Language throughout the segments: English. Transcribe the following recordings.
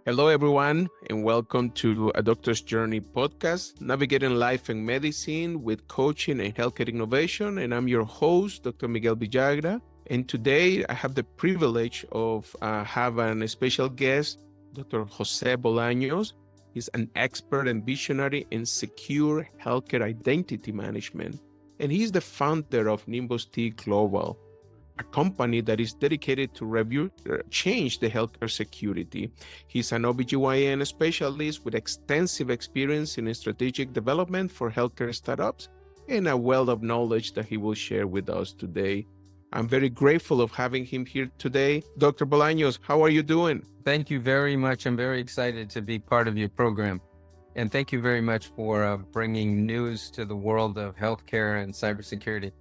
Hello, everyone, and welcome to A Doctor's Journey podcast, navigating life and medicine with coaching and healthcare innovation. And I'm your host, Dr. Miguel Villagra. And today I have the privilege of having a special guest, Dr. Jose Bolanos. He's an expert and visionary in secure healthcare identity management. And he's the founder of Nimbus T Global, a company that is dedicated to change the healthcare security. He's an OBGYN specialist with extensive experience in strategic development for healthcare startups and a wealth of knowledge that he will share with us today. I'm very grateful of having him here today. Dr. Bolanos, how are you doing? Thank you very much. I'm very excited to be part of your program. And thank you very much for bringing news to the world of healthcare and cybersecurity.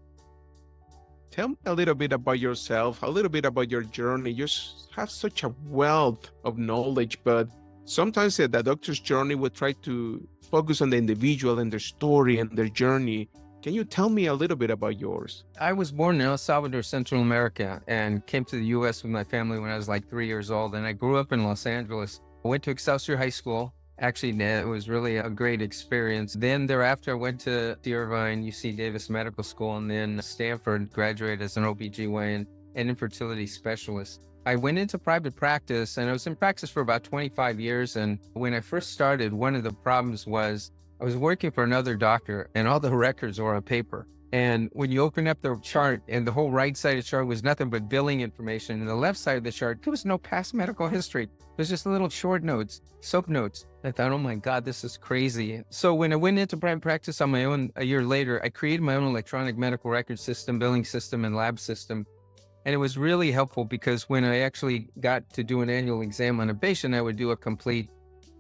Tell me a little bit about yourself, a little bit about your journey. You have such a wealth of knowledge, but sometimes the doctor's journey would try to focus on the individual and their story and their journey. Can you tell me a little bit about yours? I was born in El Salvador, Central America, and came to the U.S. with my family when I was like 3 years old. And I grew up in Los Angeles. I went to Excelsior High School. Actually, it was really a great experience. Then thereafter, I went to Irvine, UC Davis Medical School, and then Stanford, graduated as an OBGYN and infertility specialist. I went into private practice, and I was in practice for about 25 years. And when I first started, one of the problems was I was working for another doctor, and all the records were on paper. And when you open up the chart, and the whole right side of the chart was nothing but billing information, and the left side of the chart, there was no past medical history. It was just little short notes, soap notes. I thought, oh my God, this is crazy. So when I went into private practice on my own a year later, I created my own electronic medical record system, billing system, and lab system. And it was really helpful because when I actually got to do an annual exam on a patient, I would do a complete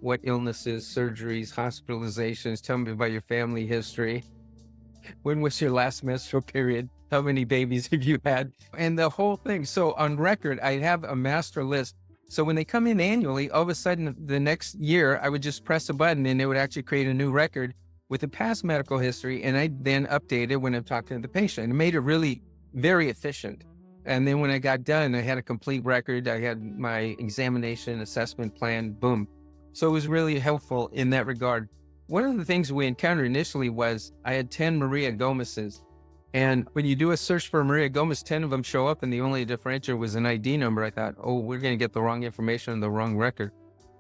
what illnesses, surgeries, hospitalizations, tell me about your family history. When was your last menstrual period? How many babies have you had? And the whole thing. So on record, I have a master list. So when they come in annually, all of a sudden the next year, I would just press a button and it would actually create a new record with the past medical history. And I then update it when I'm talking to the patient. It made it really very efficient. And then when I got done, I had a complete record. I had my examination assessment plan, boom. So it was really helpful in that regard. One of the things we encountered initially was I had 10 Maria Gomez's. And when you do a search for Maria Gomez, 10 of them show up and the only differentiator was an ID number. I thought, oh, we're going to get the wrong information on the wrong record.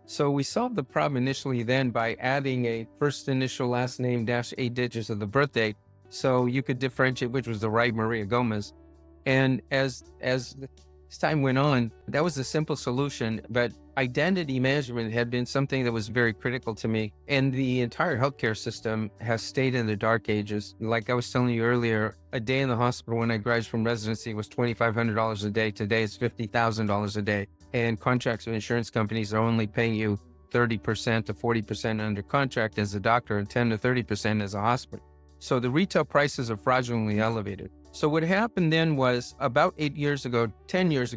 So we solved the problem initially then by adding a first initial last name dash 8 digits of the birth date. So you could differentiate which was the right Maria Gomez. And as time went on, that was a simple solution, but identity management had been something that was very critical to me. And the entire healthcare system has stayed in the dark ages. Like I was telling you earlier, a day in the hospital when I graduated from residency was $2,500 a day. Today it's $50,000 a day. And contracts with insurance companies are only paying you 30% to 40% under contract as a doctor and 10 to 30% as a hospital. So the retail prices are fraudulently elevated. So what happened then was about 10 years ago,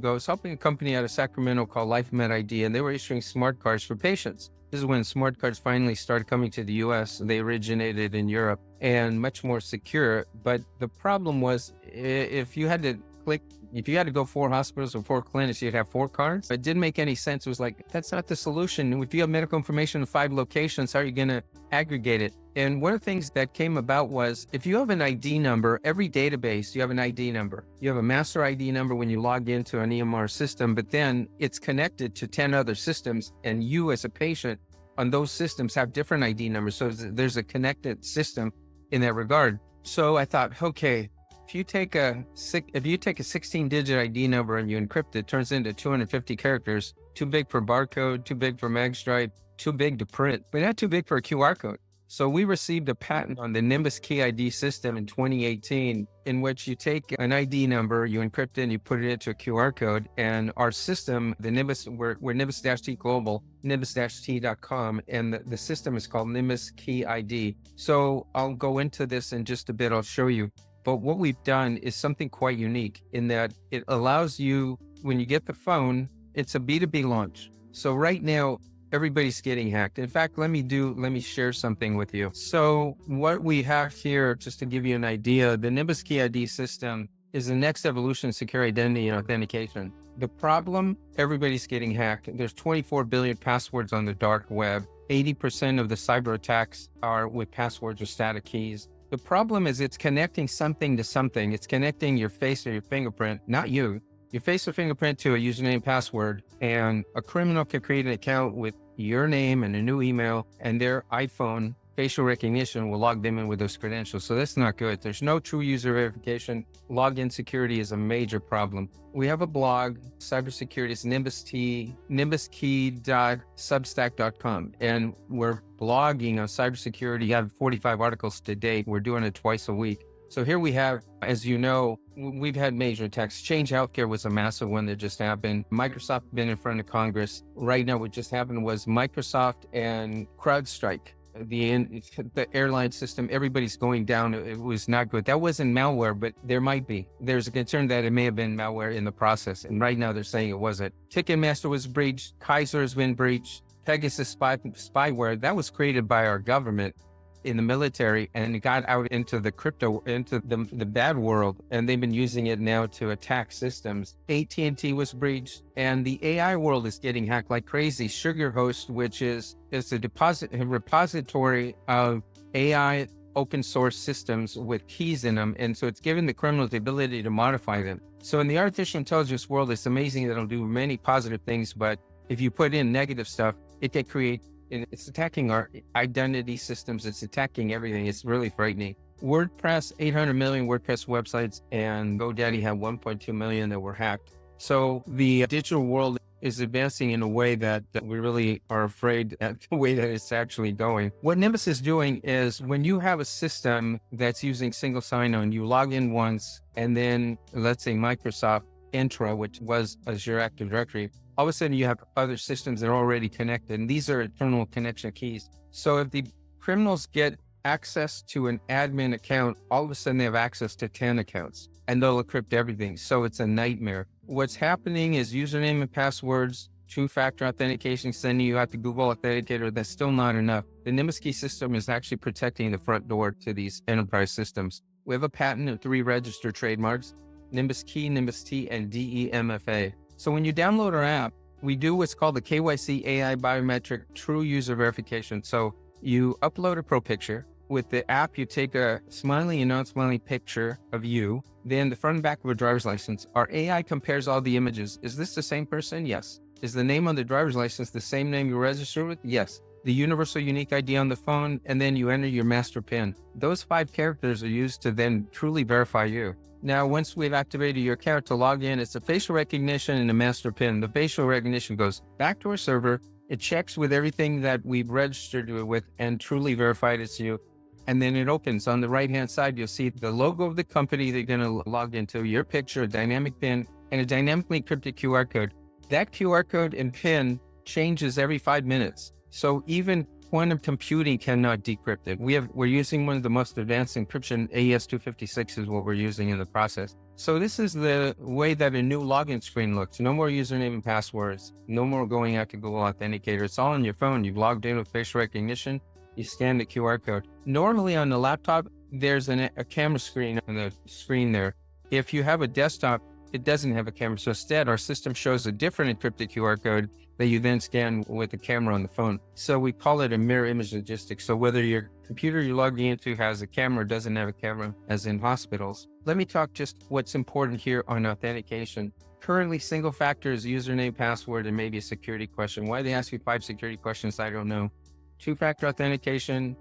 I was helping a company out of Sacramento called LifeMed ID, and they were issuing smart cards for patients. This is when smart cards finally started coming to the US. They originated in Europe and much more secure. But the problem was if you had to go 4 hospitals or 4 clinics, you'd have 4 cards. It didn't make any sense. It was like, that's not the solution. If you have medical information in 5 locations, how are you going to aggregate it? And one of the things that came about was if you have an ID number, every database, you have an ID number. You have a master ID number when you log into an EMR system, but then it's connected to 10 other systems. And you as a patient on those systems have different ID numbers. So there's a connected system in that regard. So I thought, okay, if you take a 16-digit ID number and you encrypt it, it turns into 250 characters, too big for barcode, too big for magstripe, too big to print, but not too big for a QR code. So we received a patent on the Nimbus Key ID system in 2018, in which you take an ID number, you encrypt it, and you put it into a QR code. And our system, the Nimbus, we're Nimbus T Global, nimbus-t.com, and the system is called Nimbus Key ID. So I'll go into this in just a bit. I'll show you. But what we've done is something quite unique in that it allows you, when you get the phone, it's a B2B launch. So right now, everybody's getting hacked. In fact, let me share something with you. So what we have here, just to give you an idea, the Nimbus Key ID system is the next evolution in secure identity and authentication. The problem, everybody's getting hacked. There's 24 billion passwords on the dark web. 80% of the cyber attacks are with passwords or static keys. The problem is it's connecting something to something. It's connecting your face or your fingerprint, not you, your face or fingerprint to a username password. And a criminal can create an account with your name and a new email, and their iPhone facial recognition will log them in with those credentials. So that's not good. There's no true user verification. Login security is a major problem. We have a blog, Cybersecurity, it's Nimbus T, nimbuskey.substack.com. And we're blogging on cybersecurity. You have 45 articles to date. We're doing it twice a week. So here we have, as you know, we've had major attacks. Change Healthcare was a massive one that just happened. Microsoft been in front of Congress. Right now, what just happened was Microsoft and CrowdStrike. The airline system, everybody's going down. It was not good. That wasn't malware, but there might be. There's a concern that it may have been malware in the process. And right now they're saying it wasn't. Ticketmaster was breached. Kaiser has been breached. Pegasus spyware, that was created by our government in the military, and it got out into the crypto, into the bad world, and they've been using it now to attack systems. AT&T was breached, and the AI world is getting hacked like crazy. SugarHost, which is a repository of AI open source systems with keys in them, and so it's giving the criminals the ability to modify them. So in the artificial intelligence world, it's amazing that it'll do many positive things, but if you put in negative stuff, it can create, and it's attacking our identity systems. It's attacking everything. It's really frightening. WordPress, 800 million WordPress websites, and GoDaddy had 1.2 million that were hacked. So the digital world is advancing in a way that we really are afraid at the way that it's actually going. What Nimbus is doing is when you have a system that's using single sign-on, you log in once, and then let's say Microsoft Entra, which was Azure Active Directory, all of a sudden you have other systems that are already connected, and these are internal connection keys. So if the criminals get access to an admin account, all of a sudden they have access to 10 accounts, and they'll encrypt everything. So it's a nightmare. What's happening is username and passwords, two-factor authentication, sending you out the Google Authenticator. That's still not enough. The Nimbus Key system is actually protecting the front door to these enterprise systems. We have a patent of 3 registered trademarks: Nimbus Key, Nimbus T, and DEMFA. So when you download our app, we do what's called the KYC AI biometric true user verification. So you upload a pro picture. With the app, you take a smiley and non-smiley picture of you, then the front and back of a driver's license. Our AI compares all the images. Is this the same person? Yes. Is the name on the driver's license the same name you registered with? Yes. The universal unique ID on the phone, and then you enter your master PIN. Those 5 characters are used to then truly verify you. Now, once we've activated your account to log in, it's a facial recognition and a master PIN. The facial recognition goes back to our server. It checks with everything that we've registered with and truly verified it's you. And then it opens. On the right-hand side, you'll see the logo of the company that you're going to log into, your picture, a dynamic PIN, and a dynamically encrypted QR code. That QR code and PIN changes every 5 minutes. So even quantum computing cannot decrypt it. We're using one of the most advanced encryption. AES-256 is what we're using in the process. So this is the way that a new login screen looks. No more username and passwords. No more going out to Google Authenticator. It's all on your phone. You've logged in with facial recognition. You scan the QR code. Normally on the laptop, there's a camera screen on the screen there. If you have a desktop, it doesn't have a camera. So instead, our system shows a different encrypted QR code that you then scan with the camera on the phone. So we call it a mirror image logistics. So whether your computer you're logging into has a camera or doesn't have a camera, as in hospitals. Let me talk just what's important here on authentication. Currently, single factor is username, password, and maybe a security question. Why they ask you 5 security questions, I don't know. Two-factor authentication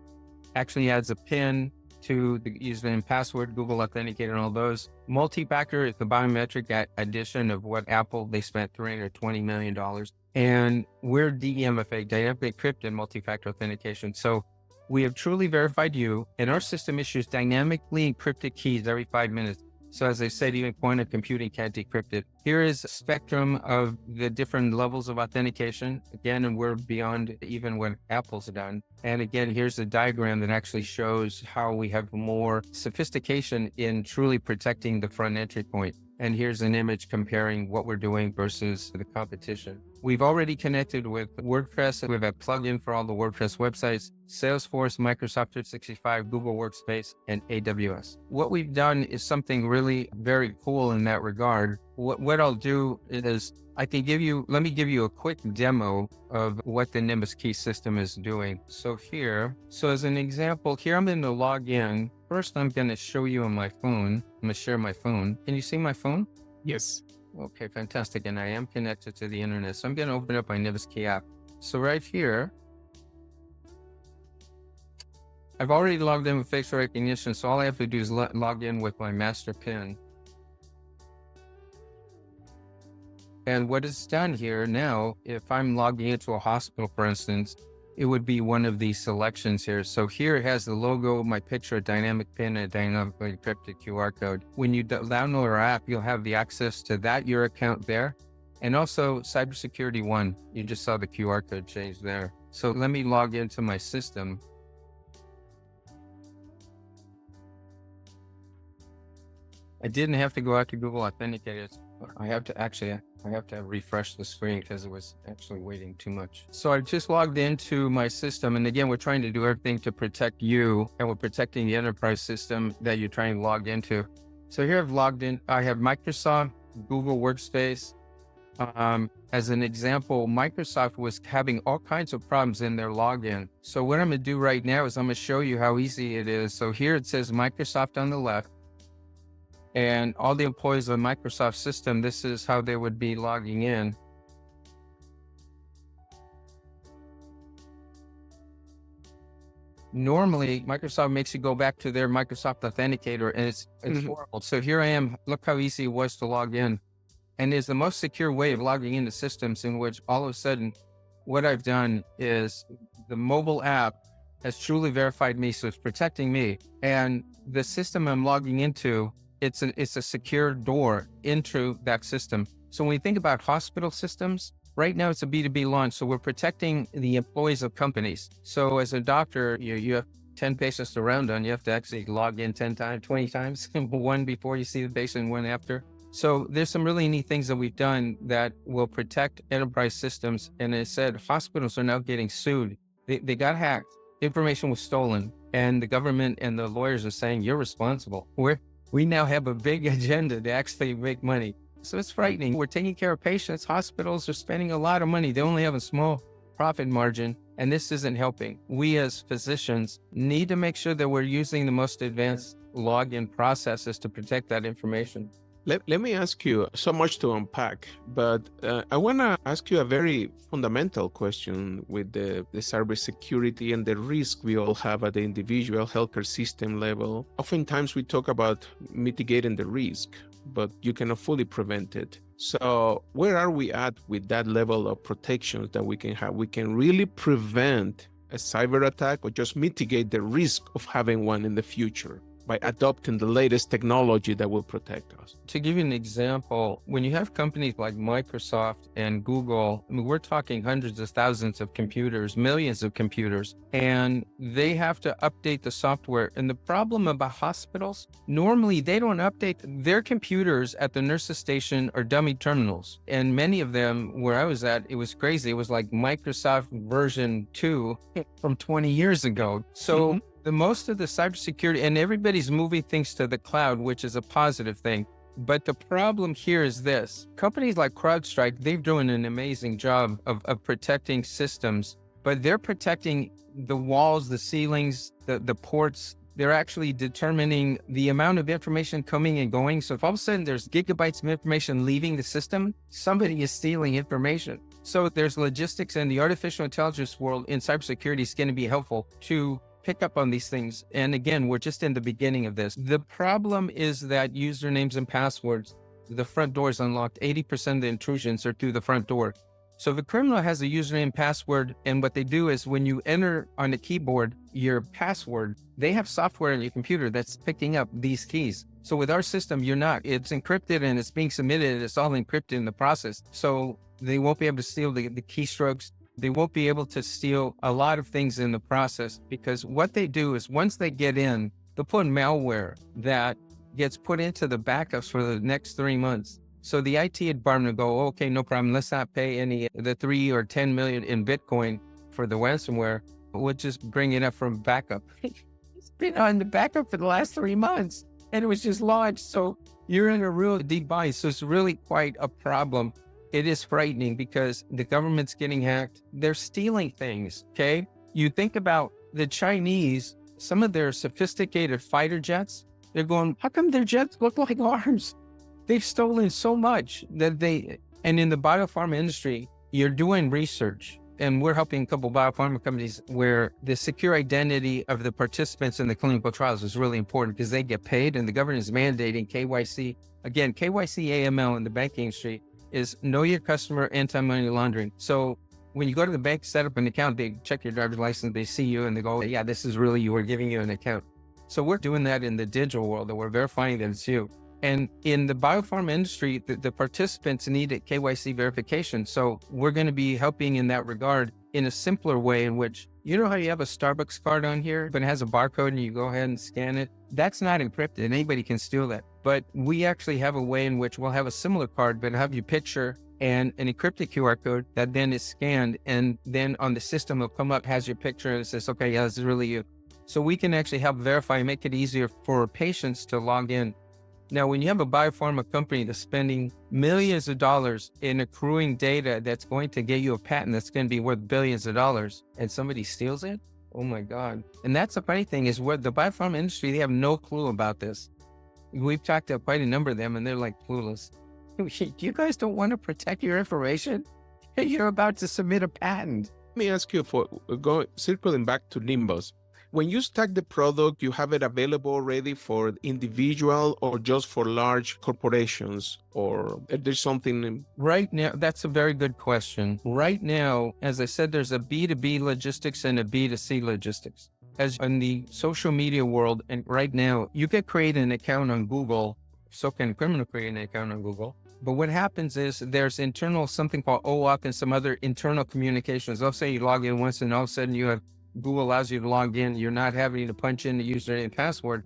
actually adds a PIN to the username and password, Google Authenticator, and all those. Multi-factor is the biometric addition of what Apple, they spent $320 million. And we're DEMFA, dynamically encrypted multi-factor authentication. So we have truly verified you, and our system issues dynamically encrypted keys every 5 minutes. So as I said, even quantum computing can't decrypt it. Here is a spectrum of the different levels of authentication. Again, and we're beyond even what Apple's done. And again, here's a diagram that actually shows how we have more sophistication in truly protecting the front entry point. And here's an image comparing what we're doing versus the competition. We've already connected with WordPress. We have a plugin for all the WordPress websites, Salesforce, Microsoft 365, Google Workspace, and AWS. What we've done is something really very cool in that regard. what I'll do is let me give you a quick demo of what the Nimbus Key system is doing. So as an example, here I'm going to log in. First, I'm going to show you on my phone. I'm going to share my phone. Can you see my phone? Yes. Okay, fantastic. And I am connected to the internet. So I'm going to open up my Nimbus Key app. So right here, I've already logged in with facial recognition. So all I have to do is log in with my master PIN. And what is done here now, if I'm logging into a hospital, for instance, it would be one of these selections here. So here it has the logo, my picture, a dynamic PIN, and a dynamically encrypted QR code. When you download our app, you'll have the access to your account there. And also Cybersecurity 1, you just saw the QR code change there. So let me log into my system. I didn't have to go out to Google Authenticator. I have to refresh the screen because it was actually waiting too much. So I just logged into my system. And again, we're trying to do everything to protect you, and we're protecting the enterprise system that you're trying to log into. So here I've logged in. I have Microsoft, Google Workspace. As an example, Microsoft was having all kinds of problems in their login. So what I'm going to do right now is I'm going to show you how easy it is. So here it says Microsoft on the left. And all the employees of the Microsoft system, this is how they would be logging in. Normally, Microsoft makes you go back to their Microsoft Authenticator, and it's horrible. So here I am. Look how easy it was to log in. And it's the most secure way of logging into systems, in which all of a sudden, what I've done is the mobile app has truly verified me, so it's protecting me. And the system I'm logging into, it's a secure door into that system. So when we think about hospital systems, right now it's a B2B launch. So we're protecting the employees of companies. So as a doctor, you have 10 patients to round on. You have to actually log in 10 times, 20 times, one before you see the patient, one after. So there's some really neat things that we've done that will protect enterprise systems. And as I said, hospitals are now getting sued. They got hacked. Information was stolen. And the government and the lawyers are saying, you're responsible. We now have a big agenda to actually make money. So it's frightening. We're taking care of patients. Hospitals are spending a lot of money. They only have a small profit margin, and this isn't helping. We as physicians need to make sure that we're using the most advanced login processes to protect that information. Let me ask you, so much to unpack, but I want to ask you a very fundamental question with the cybersecurity and the risk we all have at the individual healthcare system level. Oftentimes we talk about mitigating the risk, but you cannot fully prevent it. So where are we at with that level of protections that we can have? We can really prevent a cyber attack or just mitigate the risk of having one in the future by adopting the latest technology that will protect us. To give you an example, when you have companies like Microsoft and Google, I mean, we're talking hundreds of thousands of computers, millions of computers, and they have to update the software. And the problem about hospitals, normally they don't update their computers at the nurse's station or dummy terminals. And many of them, where I was at, it was crazy. It was like Microsoft version 2 from 20 years ago. So the most of the cybersecurity, and everybody's moving things to the cloud, which is a positive thing. But the problem here is this. Companies like CrowdStrike, they're doing an amazing job of protecting systems, but they're protecting the walls, the ceilings, the ports. They're actually determining the amount of information coming and going. So if all of a sudden there's gigabytes of information leaving the system, somebody is stealing information. So there's logistics, and the artificial intelligence world in cybersecurity is going to be helpful to pick up on these things. And again, we're just in the beginning of this. The problem is that usernames and passwords, the front door is unlocked. 80% of the intrusions are through the front door. So if a criminal has a username and password, and what they do is when you enter on the keyboard your password, they have software on your computer that's picking up these keys. So with our system, you're not. It's encrypted and it's being submitted, and it's all encrypted in the process. So they won't be able to steal the keystrokes. They won't be able to steal a lot of things in the process, because what they do is once they get in, they'll put malware that gets put into the backups for the next 3 months. So the IT department will go, okay, no problem. Let's not pay any the 3 or 10 million in Bitcoin for the ransomware. We'll just bring it up from backup. It's been on the backup for the last 3 months. and it was just launched. So you're in a real deep bind. So it's really quite a problem. It is frightening because the government's getting hacked. They're stealing things, okay? You think about the Chinese, some of their sophisticated fighter jets, they're going, how come their jets look like ours? They've stolen so much and in the biopharma industry, you're doing research, and we're helping a couple biopharma companies where the secure identity of the participants in the clinical trials is really important because they get paid, and the government is mandating KYC. Again, KYC AML in the banking industry is know your customer, anti-money laundering. So when you go to the bank, set up an account, they check your driver's license, they see you, and they go, yeah, this is really you, we're giving you an account. So we're doing that in the digital world, that we're verifying that it's you. And in the biopharma industry, the participants need a KYC verification. So we're going to be helping in that regard in a simpler way, in which, you know how you have a Starbucks card on here, but it has a barcode and you go ahead and scan it? That's not encrypted. Anybody can steal that. But we actually have a way in which we'll have a similar card, but have your picture and an encrypted QR code that then is scanned. And then on the system, it'll come up, has your picture, and it says, okay, yeah, this is really you. So we can actually help verify and make it easier for patients to log in. Now, when you have a biopharma company that's spending millions of dollars in accruing data that's going to get you a patent that's going to be worth billions of dollars, and somebody steals it, oh my God. And that's the funny thing is, where the biopharma industry, they have no clue about this. We've talked to quite a number of them, and they're like clueless. You guys don't want to protect your information? You're about to submit a patent. Let me ask you, circling back to Nimbus. When you stack the product, you have it available already for individual or just for large corporations, or there's something? Right now, that's a very good question. Right now, as I said, there's a B2B logistics and a B2C logistics. As in the social media world, and right now, you can create an account on Google, so can a criminal create an account on Google. But what happens is there's internal, something called OAuth and some other internal communications. They'll say you log in once and all of a sudden you have Google allows you to log in. You're not having to punch in the username and password.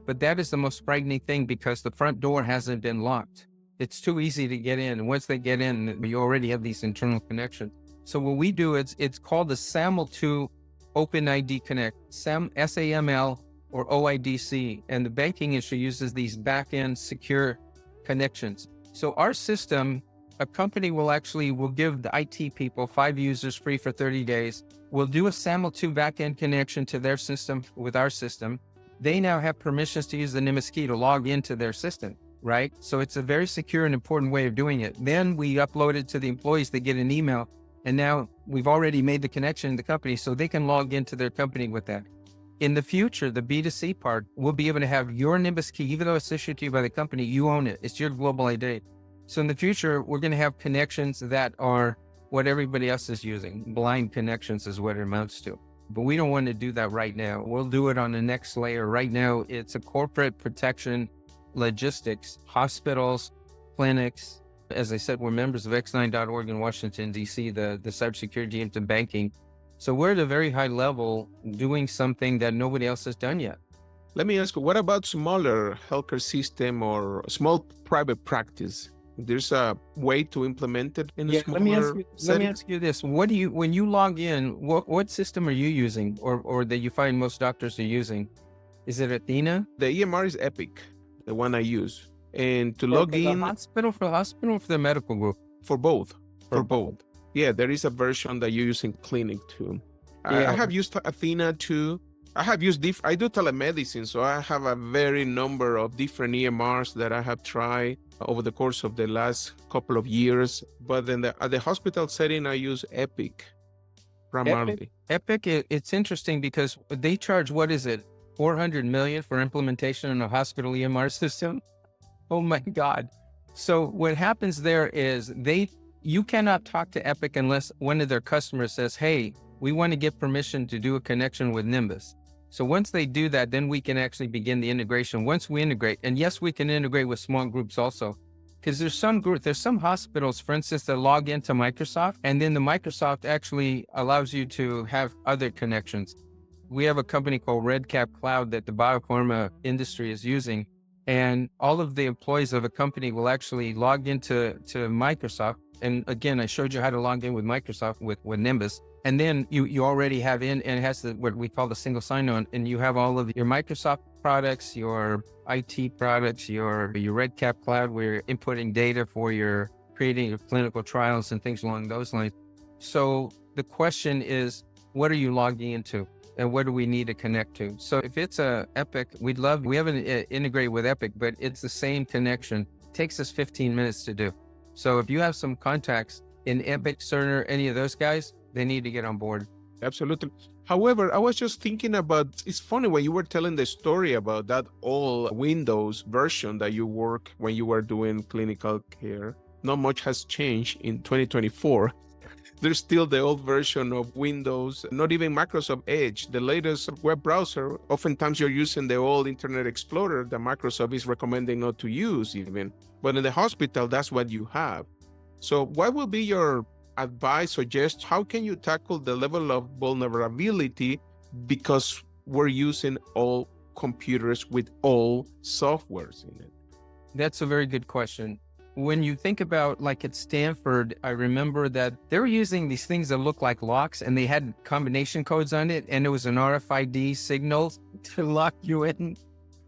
But that is the most frightening thing because the front door hasn't been locked. It's too easy to get in. And once they get in, you already have these internal connections. So what we do is it's called the SAML2 OpenID Connect, SAML or OIDC. And the banking industry uses these back-end secure connections. So our system, a company will give the IT people 5 users free for 30 days. We'll do a SAML2 backend connection to their system with our system. They now have permissions to use the Nimbus key to log into their system, right? So it's a very secure and important way of doing it. Then we upload it to the employees. They get an email, and now we've already made the connection in the company so they can log into their company with that. In the future, the B2C part, we'll be able to have your Nimbus key, even though it's issued to you by the company, you own it. It's your global ID. So in the future, we're going to have connections that are what everybody else is using. Blind connections is what it amounts to. But we don't want to do that right now. We'll do it on the next layer. Right now, it's a corporate protection, logistics, hospitals, clinics. As I said, we're members of X9.org in Washington, D.C., the cybersecurity team to banking. So we're at a very high level doing something that nobody else has done yet. Let me ask you, what about smaller healthcare system or small private practice? There's a way to implement it in a smaller Let me ask you this. When you log in, what system are you using or that you find most doctors are using? Is it Athena? The EMR is Epic, the one I use. And to log in... For the hospital or for the medical group? For both. For both. Yeah, there is a version that you use in clinic too. Yeah. I have used Athena too. I have used I do telemedicine, so I have a very number of different EMRs that I have tried over the course of the last couple of years. But then at the hospital setting, I use Epic primarily. Epic, it's interesting because they charge, what is it, $400 million for implementation in a hospital EMR system? Oh my God. So what happens there is you cannot talk to Epic unless one of their customers says, hey, we want to get permission to do a connection with Nimbus. So once they do that, then we can actually begin the integration. Once we integrate, and yes, we can integrate with small groups also, because there's some hospitals, for instance, that log into Microsoft, and then the Microsoft actually allows you to have other connections. We have a company called RedCap Cloud that the biopharma industry is using, and all of the employees of a company will actually log into Microsoft. And again, I showed you how to log in with Microsoft with Nimbus. And then you already have and it has what we call the single sign-on, and you have all of your Microsoft products, your IT products, your RedCap cloud, where you're inputting data for your creating your clinical trials and things along those lines. So the question is, what are you logging into? And what do we need to connect to? So if it's a Epic, we haven't integrated with Epic, but it's the same connection. It takes us 15 minutes to do. So if you have some contacts in Epic, Cerner, any of those guys, they need to get on board. Absolutely. However, I was just thinking about, it's funny when you were telling the story about that old Windows version that you work when you were doing clinical care. Not much has changed in 2024. There's still the old version of Windows, not even Microsoft Edge, the latest web browser. Oftentimes you're using the old Internet Explorer that Microsoft is recommending not to use even. But in the hospital, that's what you have. So what will be your advice, suggest, how can you tackle the level of vulnerability because we're using all computers with all softwares in it? That's a very good question. When you think about like at Stanford, I remember that they were using these things that look like locks and they had combination codes on it and it was an RFID signal to lock you in.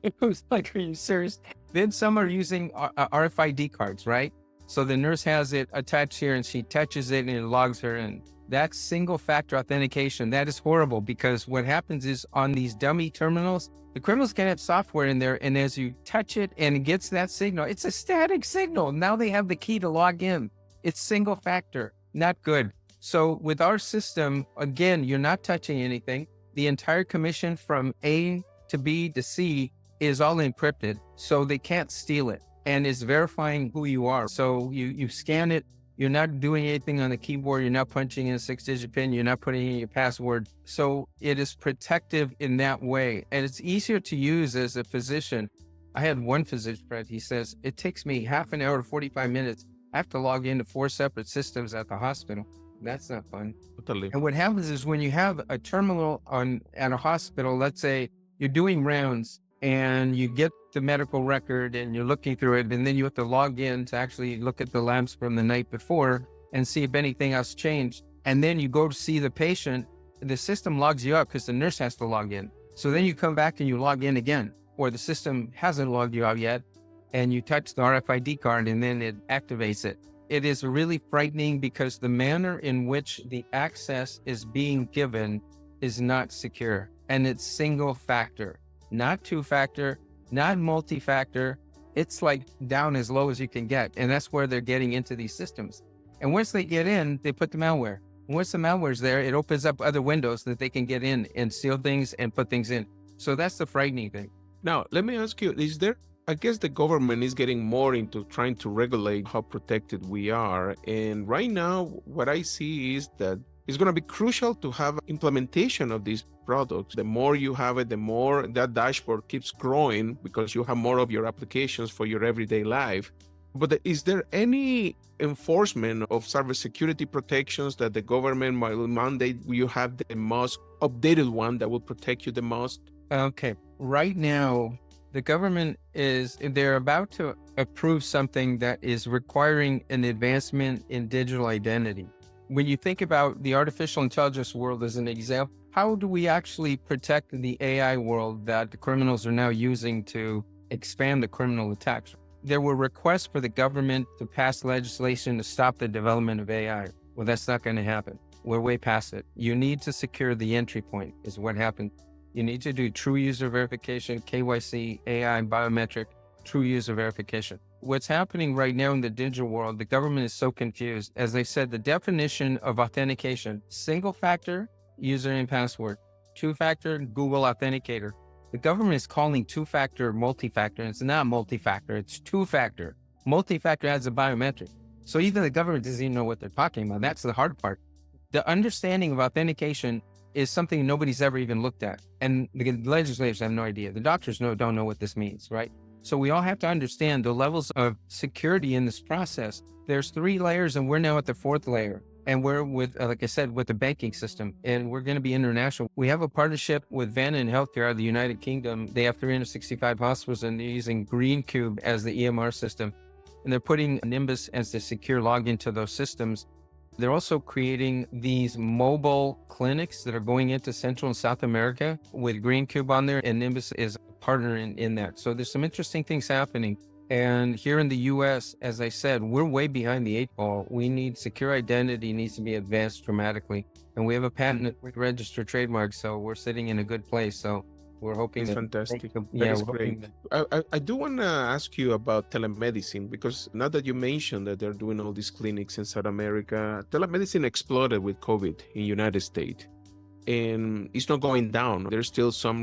It was like, are you serious? Then some are using RFID cards, right? So the nurse has it attached here and she touches it and it logs her in. That's single factor authentication. That is horrible because what happens is on these dummy terminals, the criminals can have software in there and as you touch it and it gets that signal, it's a static signal. Now they have the key to log in. It's single factor, not good. So with our system, again, you're not touching anything. The entire commission from A to B to C is all encrypted, so they can't steal it. And it's verifying who you are. So you scan it, you're not doing anything on the keyboard, you're not punching in a 6-digit PIN, you're not putting in your password. So it is protective in that way. And it's easier to use as a physician. I had one physician friend, he says, it takes me half an hour to 45 minutes. I have to log into 4 separate systems at the hospital. That's not fun. Totally. And what happens is when you have a terminal at a hospital, let's say you're doing rounds, and you get the medical record and you're looking through it, and then you have to log in to actually look at the labs from the night before and see if anything else changed. And then you go to see the patient, the system logs you out because the nurse has to log in. So then you come back and you log in again, or the system hasn't logged you out yet, and you touch the RFID card and then it activates it. It is really frightening because the manner in which the access is being given is not secure, and it's single factor. Not 2-factor, not multi-factor. It's like down as low as you can get. And that's where they're getting into these systems. And once they get in, they put the malware. And once the malware's there, it opens up other windows that they can get in and steal things and put things in. So that's the frightening thing. Now, let me ask you, I guess the government is getting more into trying to regulate how protected we are. And right now, what I see is that it's going to be crucial to have implementation of these products. The more you have it, the more that dashboard keeps growing because you have more of your applications for your everyday life. But is there any enforcement of cybersecurity protections that the government might mandate you have the most updated one that will protect you the most? Okay. Right now, the government they're about to approve something that is requiring an advancement in digital identity. When you think about the artificial intelligence world as an example, how do we actually protect the AI world that the criminals are now using to expand the criminal attacks? There were requests for the government to pass legislation to stop the development of AI. Well, that's not going to happen. We're way past it. You need to secure the entry point is what happened. You need to do true user verification, KYC, AI, biometric, true user verification. What's happening right now in the digital world, the government is so confused. As I said, the definition of authentication, single factor, username, password, 2-factor, Google Authenticator. The government is calling 2-factor multi-factor, and it's not multi-factor, it's 2-factor. Multi-factor adds a biometric. So even the government doesn't even know what they're talking about. That's the hard part. The understanding of authentication is something nobody's ever even looked at. And the legislators have no idea. The doctors don't know what this means, right? So we all have to understand the levels of security in this process. There's 3 layers and we're now at the 4th layer. And we're with, like I said, with the banking system, and we're going to be international. We have a partnership with Vanna Healthcare out of the United Kingdom. They have 365 hospitals and they're using Green Cube as the EMR system. And they're putting Nimbus as the secure login to those systems. They're also creating these mobile clinics that are going into Central and South America with Green Cube on there. And Nimbus is partner in that. So there's some interesting things happening. And here in the US, as I said, we're way behind the 8 ball. We need secure identity needs to be advanced dramatically. And we have a patent registered trademark. So we're sitting in a good place. So we're hoping It's that fantastic. yeah, That is we're hoping great. that I do want to ask you about telemedicine, because now that you mentioned that they're doing all these clinics in South America, telemedicine exploded with COVID in United States, and it's not going down. There's still some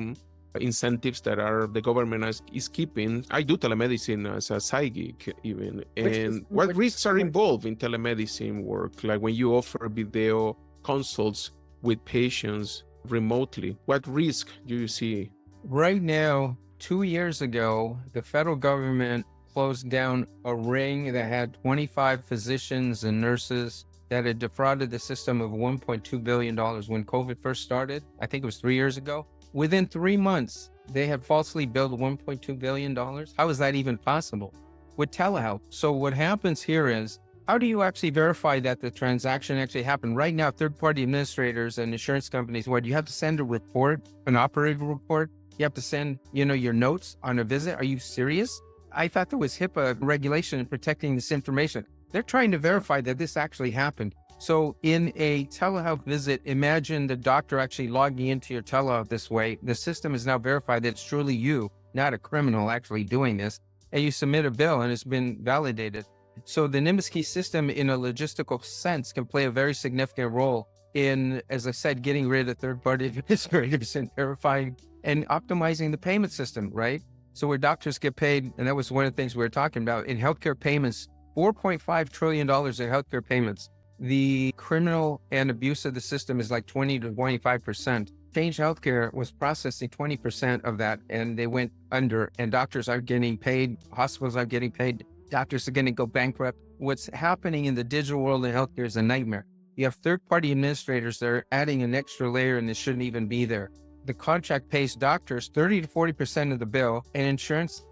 incentives that the government is keeping. I do telemedicine as a side gig even. And what risks are involved in telemedicine work? Like when you offer video consults with patients remotely, what risk do you see? right now, 2 years ago, the federal government closed down a ring that had 25 physicians and nurses that had defrauded the system of $1.2 billion when COVID first started. I think it was 3 years ago. Within 3 months, they had falsely billed $1.2 billion. How is that even possible? With telehealth. So what happens here is, how do you actually verify that the transaction actually happened? Right now, third-party administrators and insurance companies, where you have to send a report, an operating report. You have to send, your notes on a visit. Are you serious? I thought there was HIPAA regulation in protecting this information. They're trying to verify that this actually happened. So in a telehealth visit, imagine the doctor actually logging into your telehealth this way. The system is now verified that it's truly you, not a criminal actually doing this. And you submit a bill and it's been validated. So the Nimbus Key system, in a logistical sense, can play a very significant role in, as I said, getting rid of third-party administrators and verifying and optimizing the payment system, right? So where doctors get paid, and that was one of the things we were talking about, in healthcare payments, $4.5 trillion in healthcare payments. The criminal and abuse of the system is like 20 to 25%. Change Healthcare was processing 20% of that, and they went under, and doctors aren't getting paid, hospitals aren't getting paid, doctors are going to go bankrupt. What's happening in the digital world in healthcare is a nightmare. You have third-party administrators that are adding an extra layer, and it shouldn't even be there. The contract pays doctors 30 to 40% of the bill, and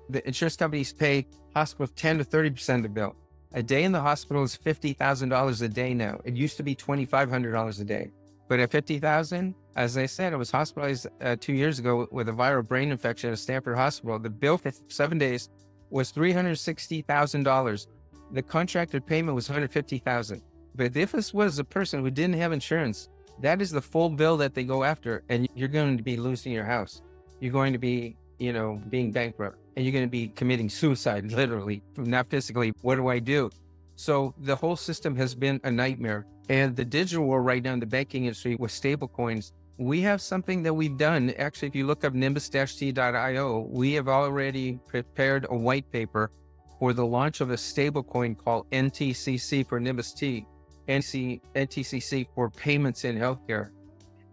the insurance companies pay hospitals 10 to 30% of the bill. A day in the hospital is $50,000 a day now. It used to be $2,500 a day. But at $50,000, as I said, I was hospitalized 2 years ago with a viral brain infection at Stanford Hospital. The bill for 7 days was $360,000. The contracted payment was $150,000. But if this was a person who didn't have insurance, that is the full bill that they go after, and you're going to be losing your house. You're going to be, being bankrupt, and you're going to be committing suicide, literally, not physically. What do I do? So the whole system has been a nightmare. And the digital world right now in the banking industry with stablecoins, we have something that we've done. Actually, if you look up nimbus-t.io, we have already prepared a white paper for the launch of a stablecoin called NTCC for Nimbus T, NTCC for payments in healthcare.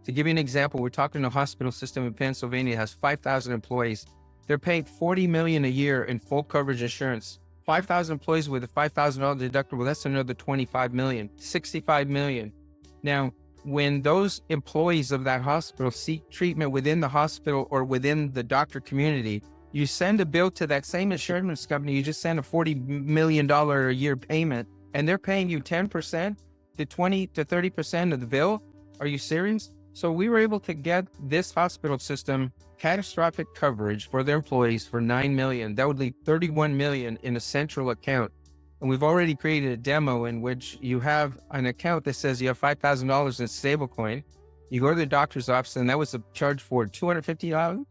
To give you an example, we're talking to a hospital system in Pennsylvania that has 5,000 employees. They're paying $40 million a year in full coverage insurance. 5,000 employees with a $5,000 deductible, that's another $25 million, $65 million. Now, when those employees of that hospital seek treatment within the hospital or within the doctor community, you send a bill to that same insurance company, you just send a $40 million a year payment, and they're paying you 10% to 20 to 30% of the bill? Are you serious? So we were able to get this hospital system catastrophic coverage for their employees for $9 million. That would leave $31 million in a central account. And we've already created a demo in which you have an account that says you have $5,000 in stablecoin. You go to the doctor's office, and that was a charge for $250.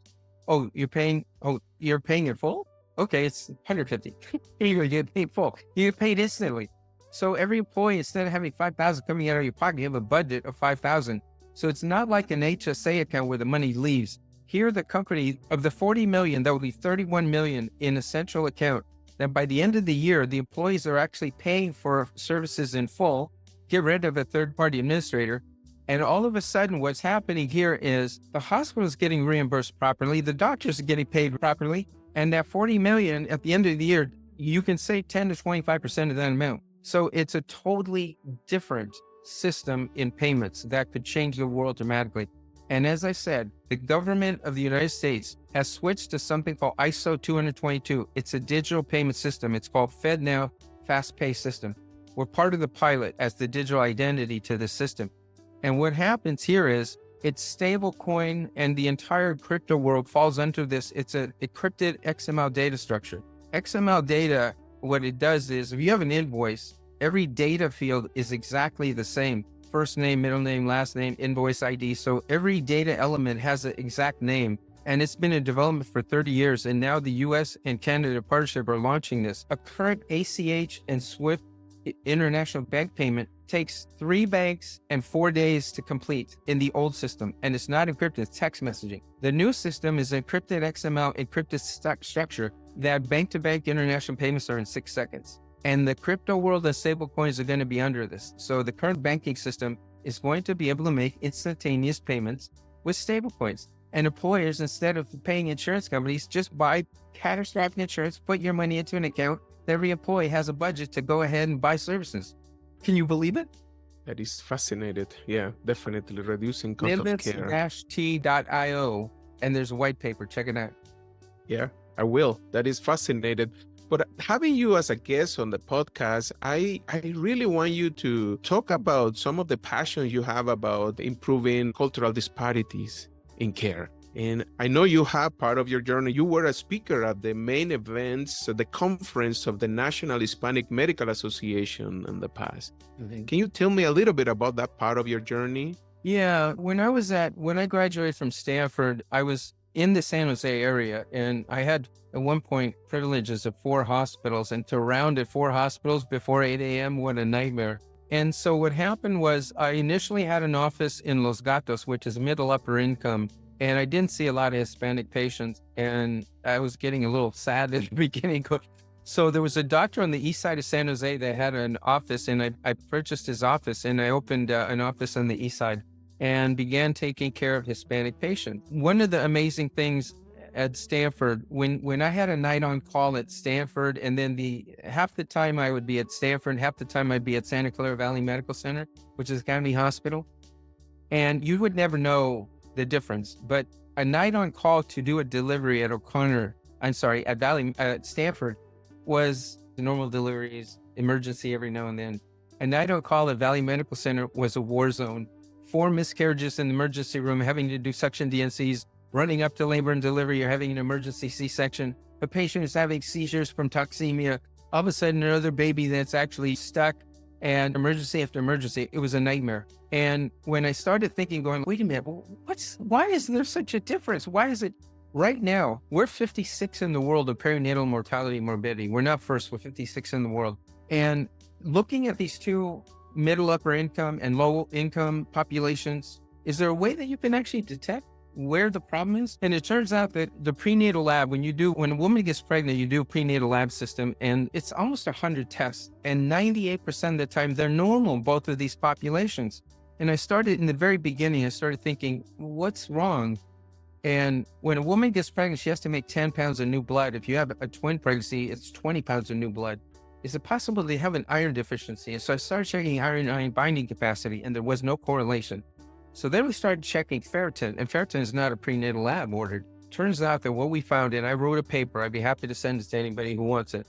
Oh, you're paying it full? Okay, it's $150. You get paid full. You get paid instantly. So every employee, instead of having $5,000 coming out of your pocket, you have a budget of $5,000. So it's not like an HSA account where the money leaves. Here, the company, of the $40 million, that will leave $31 million in a central account. Then by the end of the year, the employees are actually paying for services in full, get rid of a third-party administrator. And all of a sudden, what's happening here is the hospital is getting reimbursed properly, the doctors are getting paid properly, and that $40 million at the end of the year, you can save 10 to 25% of that amount. So it's a totally different system in payments that could change the world dramatically. And as I said, the government of the United States has switched to something called ISO 222. It's a digital payment system. It's called FedNow Fast Pay System. We're part of the pilot as the digital identity to the system. And what happens here is It's stable coin, and the entire crypto world falls under this. It's an encrypted XML data structure. XML data, what it does is if you have an invoice, every data field is exactly the same. First name, middle name, last name, invoice ID. So every data element has an exact name. And it's been in development for 30 years. And now the US and Canada partnership are launching this. A current ACH and SWIFT international bank payment takes 3 banks and 4 days to complete in the old system. And it's not encrypted, it's text messaging. The new system is encrypted XML, encrypted structure that bank-to-bank international payments are in 6 seconds. And the crypto world and stablecoins are going to be under this. So the current banking system is going to be able to make instantaneous payments with stablecoins. And employers, instead of paying insurance companies, just buy catastrophic insurance, put your money into an account. Every employee has a budget to go ahead and buy services. Can you believe it? That is fascinating. Yeah, definitely reducing cost of care. Nimbus-T.io, and there's a white paper. Check it out. Yeah, I will. That is fascinating. But having you as a guest on the podcast, I really want you to talk about some of the passion you have about improving cultural disparities in care. And I know you have part of your journey. You were a speaker at the main events, the conference of the National Hispanic Medical Association in the past. Mm-hmm. Can you tell me a little bit about that part of your journey? Yeah, when I graduated from Stanford, I was in the San Jose area, and I had at one point privileges of 4 hospitals, and to round at 4 hospitals before 8 a.m., what a nightmare. And so what happened was I initially had an office in Los Gatos, which is middle upper income, and I didn't see a lot of Hispanic patients, and I was getting a little sad at the beginning. So there was a doctor on the east side of San Jose that had an office, and I purchased his office, and I opened an office on the east side and began taking care of Hispanic patients. One of the amazing things at Stanford, when I had a night on call at Stanford, and then half the time I would be at Stanford, half the time I'd be at Santa Clara Valley Medical Center, which is a county hospital, and you would never know the difference. But a night on call to do a delivery at Stanford was the normal deliveries, emergency every now and then. A night on call at Valley Medical Center was a war zone. 4 miscarriages in the emergency room, having to do suction DNCs, running up to labor and delivery, or having an emergency C-section. A patient is having seizures from toxemia. All of a sudden, another baby that's actually stuck, and emergency after emergency. It was a nightmare. And when I started thinking, going, wait a minute, why is there such a difference? Why is it right now? We're 56 in the world of perinatal mortality and morbidity. We're not first, we're 56 in the world. And looking at these 2 middle upper income and low income populations, is there a way that you can actually detect where the problem is? And it turns out that the prenatal lab, when a woman gets pregnant, you do a prenatal lab system, and it's almost 100 tests, and 98% of the time they're normal, both of these populations. And I started in the very beginning, I started thinking, what's wrong? And when a woman gets pregnant, she has to make 10 pounds of new blood. If you have a twin pregnancy, it's 20 pounds of new blood. Is it possible they have an iron deficiency? And so I started checking iron binding capacity, and there was no correlation. So then we started checking ferritin, and ferritin is not a prenatal lab ordered. Turns out that what we found, and I wrote a paper, I'd be happy to send it to anybody who wants it.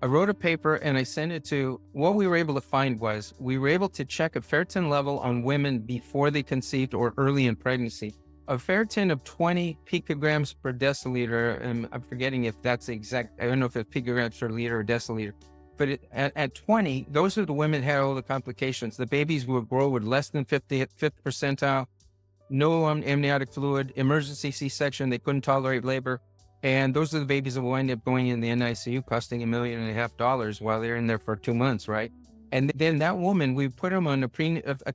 I wrote a paper and I sent it to, what we were able to find was, we were able to check a ferritin level on women before they conceived or early in pregnancy. A ferritin of 20 picograms per deciliter, and I'm forgetting if that's the exact, I don't know if it's picograms per liter or deciliter. But at 20, those are the women that had all the complications. The babies would grow with less than 50th percentile, no amniotic fluid, emergency C-section, they couldn't tolerate labor. And those are the babies that will wind up going in the NICU, costing $1.5 million while they're in there for 2 months, right? And then that woman, we put them on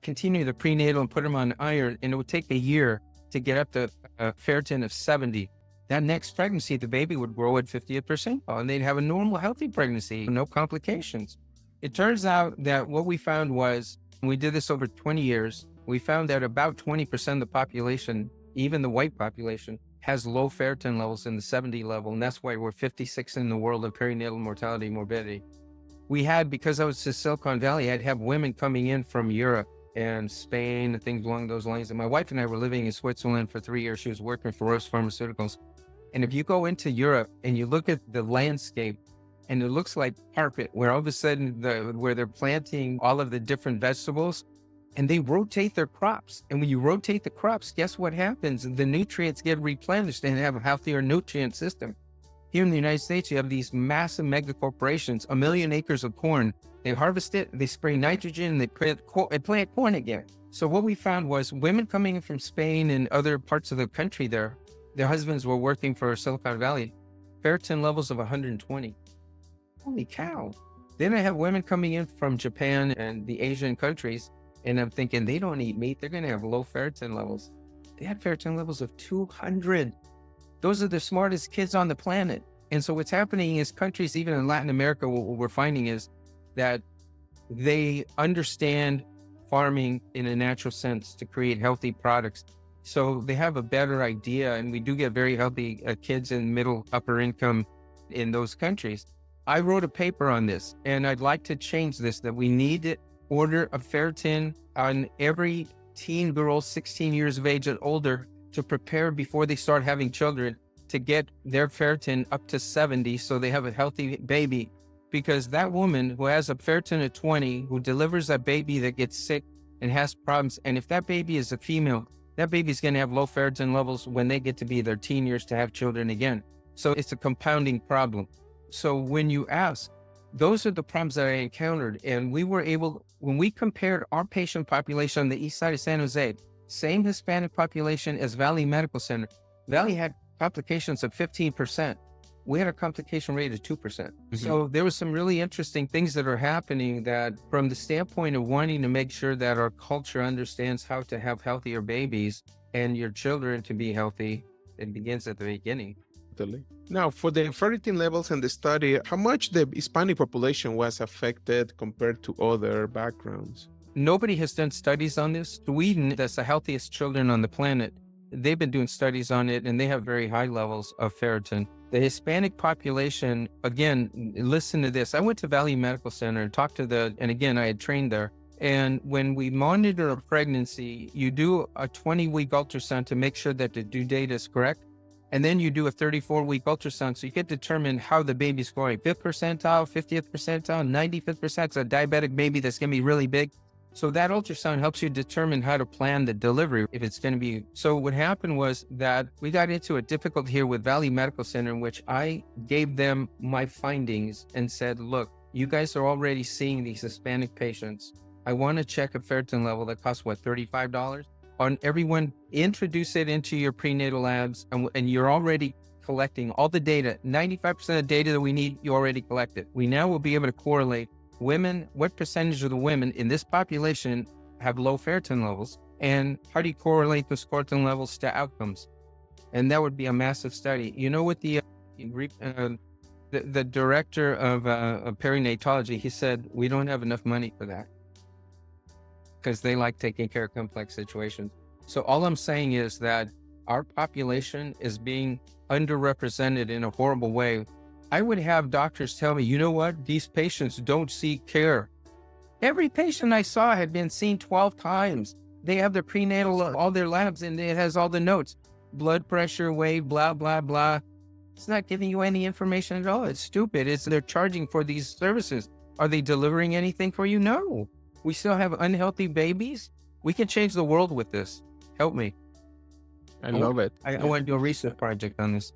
continue the prenatal and put them on iron, and it would take a year to get up to a ferritin of 70. That next pregnancy, the baby would grow at 50th percentile, and they'd have a normal, healthy pregnancy, no complications. It turns out that what we found was, and we did this over 20 years, we found that about 20% of the population, even the white population, has low ferritin levels in the 70 level, and that's why we're 56 in the world of perinatal mortality and morbidity. We had, because I was in Silicon Valley, I'd have women coming in from Europe and Spain and things along those lines. And my wife and I were living in Switzerland for 3 years. She was working for Roche Pharmaceuticals. And if you go into Europe and you look at the landscape, and it looks like carpet, where all of a sudden where they're planting all of the different vegetables, and they rotate their crops. And when you rotate the crops, guess what happens? The nutrients get replenished and have a healthier nutrient system. Here in the United States, you have these massive mega corporations, 1 million acres of corn. They harvest it, they spray nitrogen, and they plant corn again. So what we found was women coming in from Spain and other parts of the country there, their husbands were working for Silicon Valley, ferritin levels of 120. Holy cow. Then I have women coming in from Japan and the Asian countries, and I'm thinking they don't eat meat, they're going to have low ferritin levels. They had ferritin levels of 200. Those are the smartest kids on the planet. And so what's happening is countries, even in Latin America, what we're finding is that they understand farming in a natural sense to create healthy products. So they have a better idea, and we do get very healthy kids in middle, upper income in those countries. I wrote a paper on this, and I'd like to change this, that we need to order a ferritin on every teen girl 16 years of age and older to prepare before they start having children, to get their ferritin up to 70 so they have a healthy baby. Because that woman who has a ferritin of 20, who delivers a baby that gets sick and has problems, and if that baby is a female, that baby's going to have low ferritin levels when they get to be their teen years to have children again. So it's a compounding problem. So when you ask, those are the problems that I encountered. And we were able, when we compared our patient population on the east side of San Jose, same Hispanic population as Valley Medical Center, Valley had complications of 15%. We had a complication rate of 2%. Mm-hmm. So there was some really interesting things that are happening that, from the standpoint of wanting to make sure that our culture understands how to have healthier babies and your children to be healthy, it begins at the beginning. Now, for the ferritin levels in the study, how much the Hispanic population was affected compared to other backgrounds? Nobody has done studies on this. Sweden, that's the healthiest children on the planet, they've been doing studies on it, and they have very high levels of ferritin. The Hispanic population, again, listen to this. I went to Valley Medical Center and talked to and again, I had trained there. And when we monitor a pregnancy, you do a 20-week ultrasound to make sure that the due date is correct. And then you do a 34-week ultrasound so you can determine how the baby's growing. 5th percentile, 50th percentile, 95th percentile, a diabetic baby that's going to be really big. So that ultrasound helps you determine how to plan the delivery, if it's going to be. So what happened was that we got into a difficulty here with Valley Medical Center, in which I gave them my findings and said, look, you guys are already seeing these Hispanic patients. I want to check a ferritin level that costs, what, $35? On everyone, introduce it into your prenatal labs, and you're already collecting all the data. 95% of the data that we need, you already collected. We now will be able to correlate women, what percentage of the women in this population have low ferritin levels, and how do you correlate those ferritin levels to outcomes? And that would be a massive study. You know what the director of perinatology, he said, we don't have enough money for that, because they like taking care of complex situations. So all I'm saying is that our population is being underrepresented in a horrible way. I would have doctors tell me, you know what, these patients don't seek care. Every patient I saw had been seen 12 times. They have their prenatal, all their labs, and it has all the notes. Blood pressure, weight, blah, blah, blah. It's not giving you any information at all. It's stupid. They're charging for these services. Are they delivering anything for you? No. We still have unhealthy babies. We can change the world with this. Help me. I love it. I want to do a research project on this.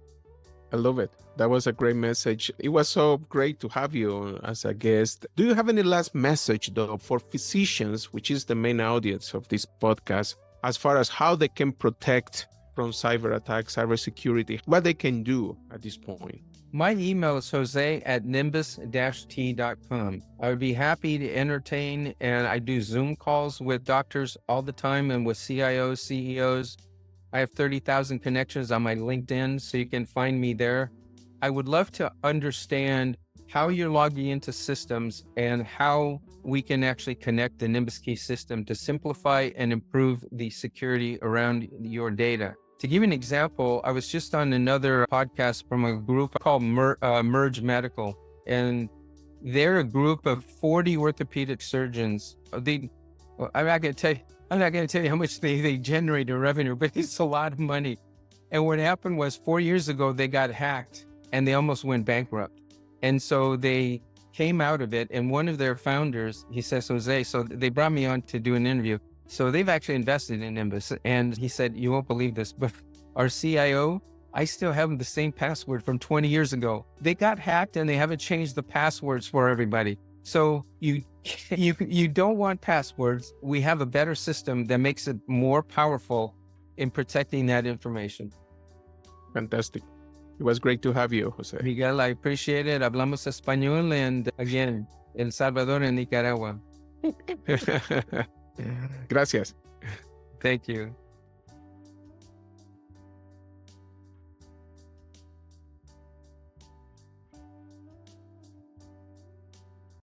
I love it. That was a great message. It was so great to have you as a guest. Do you have any last message, though, for physicians, which is the main audience of this podcast, as far as how they can protect from cyber attacks, cybersecurity, what they can do at this point? My email is jose@nimbus-t.com. I would be happy to entertain, and I do Zoom calls with doctors all the time and with CIOs, CEOs. I have 30,000 connections on my LinkedIn, so you can find me there. I would love to understand how you're logging into systems and how we can actually connect the Nimbus Key system to simplify and improve the security around your data. To give you an example, I was just on another podcast from a group called Merge Medical, and they're a group of 40 orthopedic surgeons. I'm not going to tell you how much they generate in revenue, but it's a lot of money. And what happened was 4 years ago, they got hacked and they almost went bankrupt. And so they came out of it. And one of their founders, he says, Jose, so they brought me on to do an interview. So they've actually invested in Nimbus. And he said, you won't believe this, but our CIO, I still have the same password from 20 years ago. They got hacked and they haven't changed the passwords for everybody. So you don't want passwords. We have a better system that makes it more powerful in protecting that information. Fantastic. It was great to have you, Jose. Miguel, I appreciate it. Hablamos español, and again, El Salvador and Nicaragua. Gracias. Thank you.